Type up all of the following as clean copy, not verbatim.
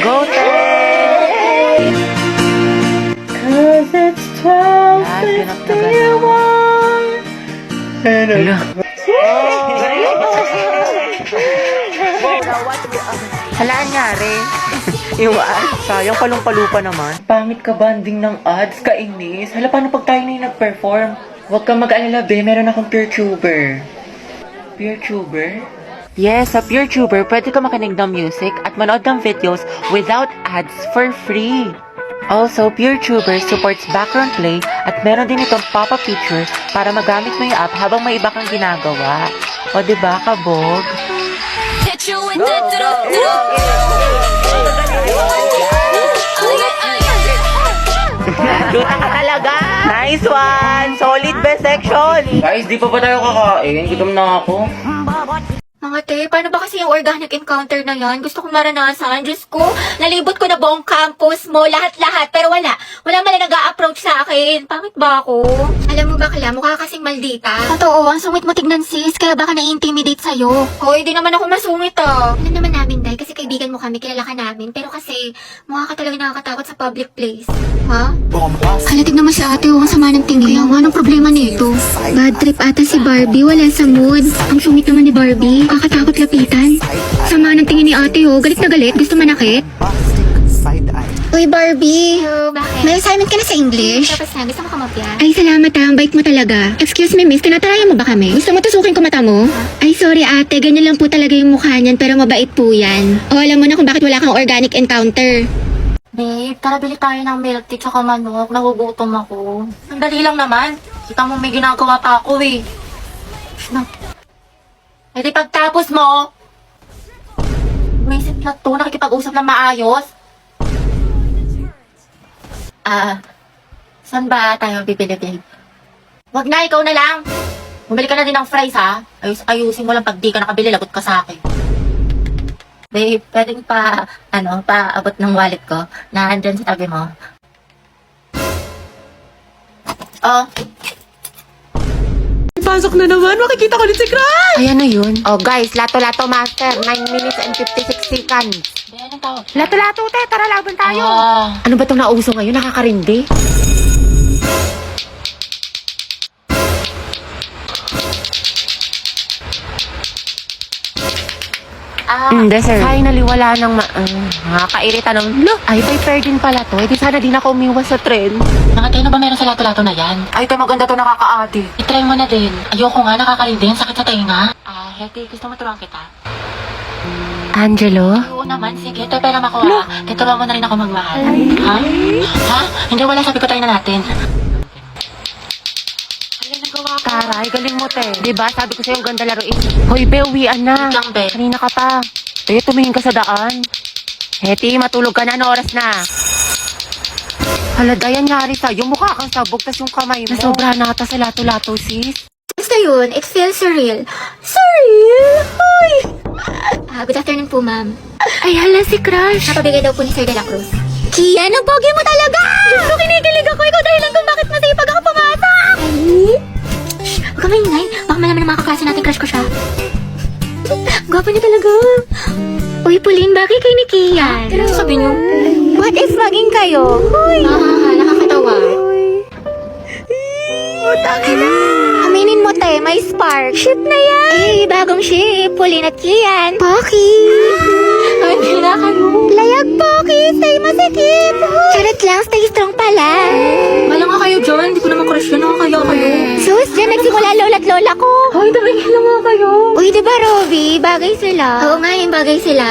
Go, Tay! Cause it's Yan, Hala. Hala, anyari. Iwan. Sayang, palong-palupa naman. Pangit ka banding ng ads, kainis. Hala, paano pag tayo na yung nag-perform? Huwag kang mag-alala, be. Meron akong PureTuber. PureTuber? Yes, sa PureTuber, pwede ka makinig ng music at manood ng videos without ads for free. Also, PureTuber supports background play at meron din itong pop-up feature para magamit mo yung app habang may iba kang ginagawa. O, diba, kabog? Luta ka talaga! Nice one! Solid best section! Guys, di pa ba tayo kakain? Gutom na ako. Mga te, paano ba kasi yung organic encounter na yan? Gusto kong maranasan. Diyos ko, nalibot ko na buong campus mo, lahat-lahat. Pero wala. Wala man na nag-a-approach sa akin. Pangit ba ako? Alam mo ba, Kala, mukha kasing maldita. Totoo, ang sungit mo tignan sis, kaya baka na-intimidate sa'yo. Hoy, di naman ako masungit ah. Alam naman namin, Day, kasi kaibigan mo kami, kilala ka namin. Pero kasi, mukha ka talaga nakakatakot sa public place. Ha? Hala, tignan mo si ate, ang sama ng tingin. Kaya nga, anong problema nito? Bad trip ata si Barbie, wala sa mood. Ang sungit naman ni Barbie. Kakatakot lapitan. Sama ng tingin ni ate galit na galit, gusto manakit. Uy Barbie, may assignment ka na sa English? Tapos na, gusto mo kamapya? Ay salamat ang bait mo talaga. Excuse me miss, tinatarayan mo ba kami? Gusto mo tusukin ko mata mo? Ay sorry ate, ganyan lang po talaga yung mukha niyan pero mabait po yan. O alam mo na kung bakit wala kang organic encounter. Babe, tara bili tayo ng milk tea tsaka manok, nagugutom ako. Sandali lang naman, kita mo may ginagawa pa ako eh. Eh di pagtapos mo, buwisit na to, nakikipag-usap na maayos. Saan ba tayo bibili, babe? Wag na, ikaw na lang. Bumili ka na din ng fries, ha? Ayusin mo lang pag di ka nakabili, lagot ka sa akin. Babe, pwedeng paabot ng wallet ko na andyan sa tabi mo. Oh. Pasok na naman, makikita ko ulit si Crush! Ayan na yun. Oh guys, lato-lato master. 9 minutes and 56 seconds. Anong tawag? Lato-lato te, tara laban tayo. Ah. Ano ba itong nauso ngayon? Nakakarindi. Dessert. Finally, wala nang nakakairita ng ay, by fair din pala to. Eh, di sana din ako umiwas sa trend. Nakatay na ba meron sa lato-lato na yan? Ay, ito maganda to, nakakaati. I-try mo na din. Ayoko nga, nakakarindi. Sakit sa tenga. Heti, gusto mo turuan kita? Angelo? Oo naman, sige. Ito pera makuha. Tuturuan mo na rin ako magmahal. Ha? Ha? Hindi, wala. Sabi ko tayo na natin. Taray, galing mo te. Diba, sabi ko sa'yo ang ganda laruin. Hoy, be, uwian na. Wait lang, be. Kanina ka pa. Te, tumingin ka sa daan. Heti, matulog ka na. Ano oras na? Hala, Dayan, nyari sa'yo. Mukha kang sabog, tas yung kamay mo. Nasobra na ata sa lato-lato, sis. Basta yun, it feels surreal. Surreal? Hoy! Good afternoon po, ma'am. Ay, hala si Crush. Napabigay daw po ni Sir De La Cruz. Kian, ang pogi mo talaga! So, kinikilig ako. Ikaw dahilan kung bakit masipag ako pumasok. Ay? Huwag ka maingay. Baka malaman ng mga kaklase natin crush ko siya. Gwapo niya talaga. Uy, Pauline, bagay kay ni Kian. Pero sabi niyo, what if maging kayo? Hoy! Nakakatawa. Aminin mo, te, may spark. Ship na yan. Eh, bagong ship. Pauline at Kian. Poki. Ay, bila kayo. Layag, Poki. Stay masikip. Charot lang, stay strong pala. Wala nga kayo dyan. Hindi ko naman crush yun. Nakakaya kayo. Sus, dyan nagsimula lola't lola ko. Hoy, tumingin lang nga kayo. Uy, diba, Robby? Bagay sila. Oo nga, yung bagay sila.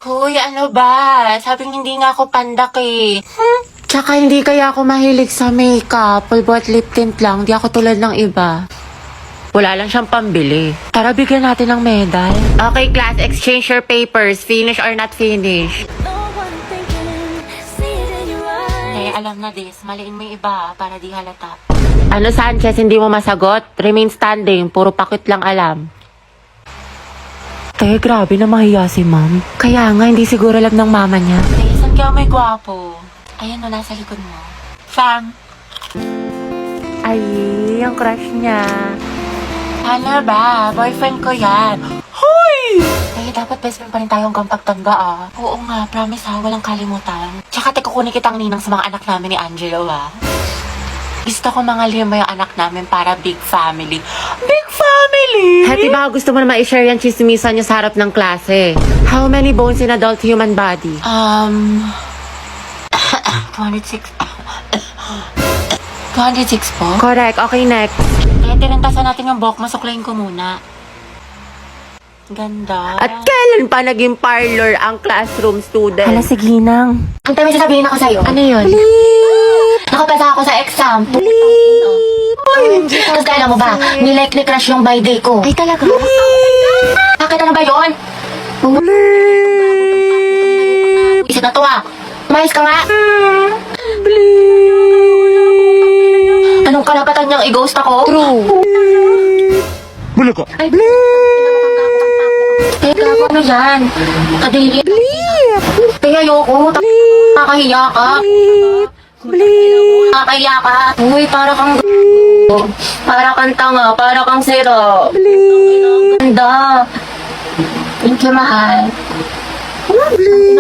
Hoy, ano ba? Sabing hindi nga ako pandak eh. Tsaka hindi kaya ako mahilig sa makeup. Pulbot lip tint lang. Di ako tulad ng iba. Wala lang siyang pambili. Tara, bigyan natin ng medal. Okay, class. Exchange your papers. Finish or not finish. Eh, alam na this. Maliin mo yung iba para di halata. Ano, Sanchez? Hindi mo masagot? Remain standing. Puro pakit lang alam. Te, grabe na mahiya si ma'am. Kaya nga, hindi siguro alam ng mama niya. Ay, saan kaya may gwapo? Ayan, wala sa likod mo. Fam. Ay, yung crush niya. Ano ba? Boyfriend ko yan. Hoy! dapat best friend pa rin tayo hanggang pagtanda Oo nga, promise walang kalimutan. Tsaka kukunin kitang ninang sa mga anak namin ni Angelo Gusto ko mga 5 yung anak namin para big family. Big family! Happy, baka gusto mo na ma-share yan chismisan niyo sa harap ng klase. How many bones in adult human body? 206. 206 po? Correct. Okay, next. Tinentasan natin yung buhok mo. Suklayin ko muna. Ganda. At kailan pa naging parlor ang classroom student? Hala, sige nang. Ang tayo may sasabihin ako sa'yo. Ano yun? Nakapasa ako sa exam. Tapos kala mo ba, nilike ni crush yung by day ko. Ay, talaga? Bakit ano ba yun? Isip na to Umayos ka nga. Anong karapatan niyang i-ghost ako? True. Ay, teka, ano yan? Kadili. Kaya ayoko. Nakakahiya ka. Nakakahiya ka. Uy, para kang para kang tanga, para kang sira. Ganda. Thank you, mahal.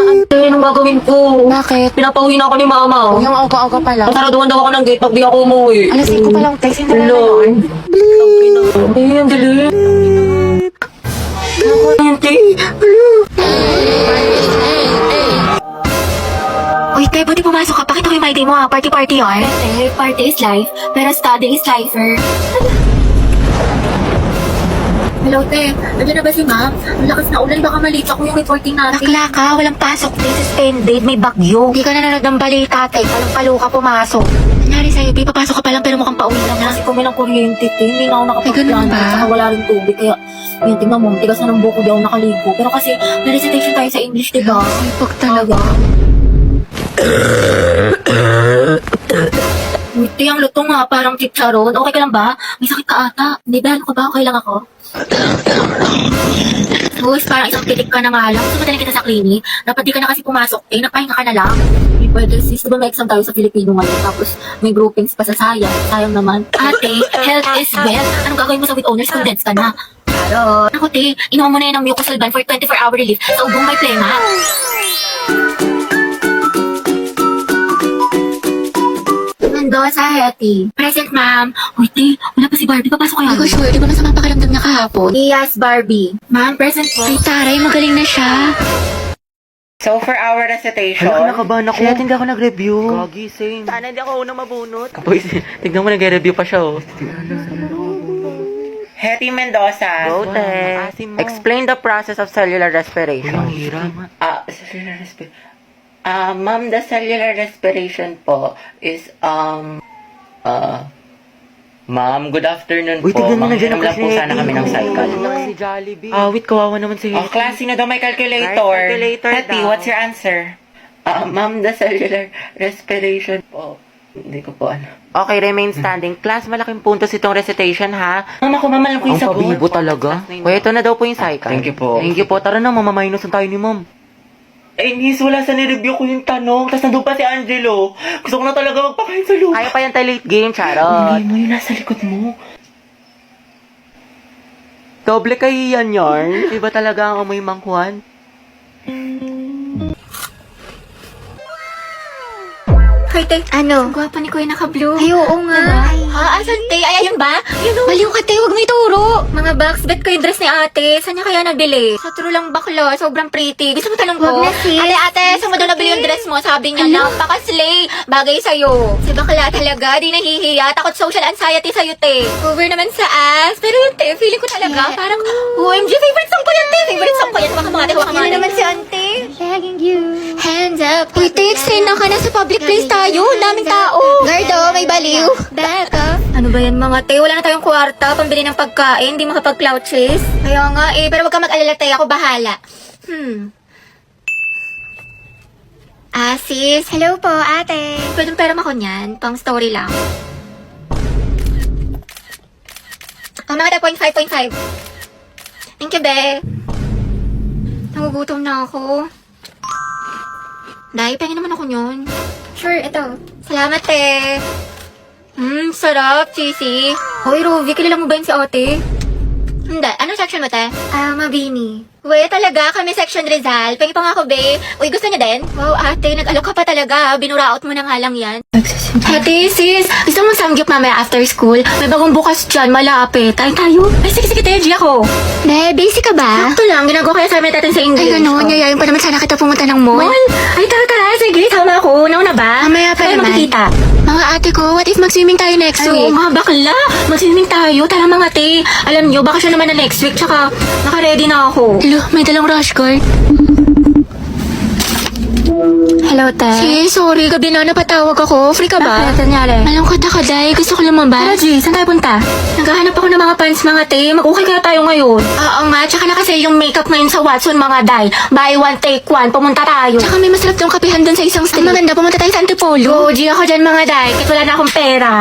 Ante, anong gagawin ko? Bakit? Pinapauwi na ako ni mama. Yung aga-aga pa lang. Saraduhan daw ako ng gate pag di ako umuwi. Alas 5 pa lang, text. Hindi na Hello. yun. Ay, ang dali. Ante. Uy, te, buti pumasok ka. Pakita ko yung my day mo Party-party party is life, pero study is lifer. Hello, te. Nandiyan na ba si ma'am? Ang lakas na ulan. Baka malate ako yung reporting natin. Bakla ka, walang pasok. Day suspended, may bagyo. Hindi ka nanonood ng balita, te. Palang-palo ka pumasok. Nangyari sa'yo, babe, papasok ka pa lang pero mukhang pauwi lang na. Kasi kumilang kuryente, te. Hindi na ako ganun nakapagplano. ba? Saka wala rin tubig. Kaya, yun, tingnan mo. Tigas na ng buko. Di ako nakaligo. Pero kasi, may recitation tayo sa English, diba? Pag talaga. Uy, te, ang lutong parang chicharon. Okay ka lang ba? May sakit ka ata. Hindi ba? Ano ka ba? Okay lang ako? Sus, parang isang pitik ka na nga lang. Gusto madaling kita sa clinic. Dapat di ka na kasi pumasok. Napahinga ka na lang. Hindi pwede sis. Diba may exam tayo sa Filipino ngayon? Tapos may groupings pa sa sayang. Sayang naman. Ate, health is wealth. Anong gagawin mo sa with honors? Condensed ka na. Pero, ako te, inuha mo na yan ng Mucosolvan for 24-hour relief sa ubong may plema. Mendoza, Hetty. Present, ma'am. Uy, te, wala pa si Barbie. Papasok kaya? Hindi ko sure, di ba masama pakiramdam niya kahapon? Yes, Barbie. Ma'am, present po. Ay, taray, magaling na siya. So, for our recitation... Hala, nakabahan ako. Shit, hindi ako nag-review. Gagi, same. Sana hindi ako unang mabunot. Boys, tignan mo, nag-review pa siya, Hetty Mendoza. Go, te. Explain the process of cellular respiration. Ang hirap. Cellular respiration. Ma'am, the cellular respiration po is, Ma'am, good afternoon Uy, po. tignan mo, nandiyan Manghiram ang lang po sana kami ng cycle. Si Jollibee. Wait, kawawa naman si Oh, class, sino daw may calculator? Calculator Hetty, daw. what's your answer? Ma'am, the cellular respiration po. Hindi ko po ano. Okay, remain standing. Class, malaking puntos itong recitation, ha? Ma'am, ako mamalang ko yung Ang sagot. pabibo talaga. Uy, ito na daw po yung cycle. Thank you po. Thank you po. Tara na, mamamainusan tayo ni ma'am. Eh, miss, wala sa nireview ko yung tanong. Tapos nandun pa si Angelo. Gusto ko na talaga magpakain sa lupa. Kaya pa yan tayo late game, charot. Hindi mo yun nasa likod mo. Doble kayo yan, yarn. Iba talaga ang amoy mangkuhan. Hoy, te. Ano? Ang gwapa ni Kuya naka-blue. Ay, oo nga. Ha? Asan, te? Ay, ayun ba? Yun o. Baliw ka, te. Huwag mo ituro. Mga box, bet ko yung dress ni ate. Saan niya kaya nabili? Sa true lang bakla, sobrang pretty. Gusto mo tanong ko? Wag na, sis. Ate, saan mo daw nabili yung dress mo? Sabi niya, napaka-slay. Bagay sa'yo. Si bakla talaga, di nahihiya. Takot social anxiety sa'yo, te. Over naman sa ass. Pero yun, te, feeling ko talaga, parang, OMG, favorite song ko yan, te. Favorite song ko yan. Baka mga te, baka mga naman si ante. Hands up. Uy, te, explain na ka na sa public place tayo. Daming tao. Gardo, may baliw. Back up. Ano ba yan mga te? Wala na tayong kwarta, pambili ng pagkain, di makapag-clouches. Kaya nga pero wag ka mag-alala te, ako bahala. Sis. Hello po, ate. Pwedeng pera ako niyan, pang story lang. Mga 0.5. Thank you, be. Nagugutom na ako. Day, pahingin naman ako niyon. Sure, ito. Salamat, te. Sarap, cheesy. Hoy, Ruby, kilala mo ba yun si ate? Hindi. Anong section mo, te? Mabini. We, talaga? Kami section Rizal. Pengi pa nga ako, be. Uy, gusto niya din? Wow, ate, nag-alok ka pa talaga. Binuraot mo na nga lang yan. Ate, sis, gusto mong samgyup mamaya after school? May bagong bukas dyan, malapit. Tayo. Ay, sige, Teji ako. Ne, basic ka ba? Sakto lang, ginagawa ko yung assignment natin sa English. Ay, gano'n. Yayayin pa naman sana kita pumunta ng mall. Ay, tara. Sige, tama ako. Nauna ba? Mamaya pa naman. Makikita. Mga ate ko, what if mag-swimming tayo next week? Ay, mga bakla. Mag-swimming tayo. Tara mga ate. Alam nyo, bakasyon naman na next week. Tsaka, naka-ready na ako. May dalang rush guard. Hello, te. Sis, sorry. Gabi na napatawag ako. Free ka ba? Bakit? Nangyari? Malungkot ako, day. Gusto ko lumabas. Tara, G. Saan tayo punta? Naghahanap ako ng mga pants, mga te. Mag-ukay kaya tayo ngayon. Oo nga. Tsaka na kasi yung makeup ngayon sa Watson, mga day. Buy one, take one. Pumunta tayo. Tsaka may masarap yung kapihan dun sa isang street. Maganda. Pumunta tayo sa Antipolo. Go, G. Ako dyan, mga day. Kahit wala na akong pera.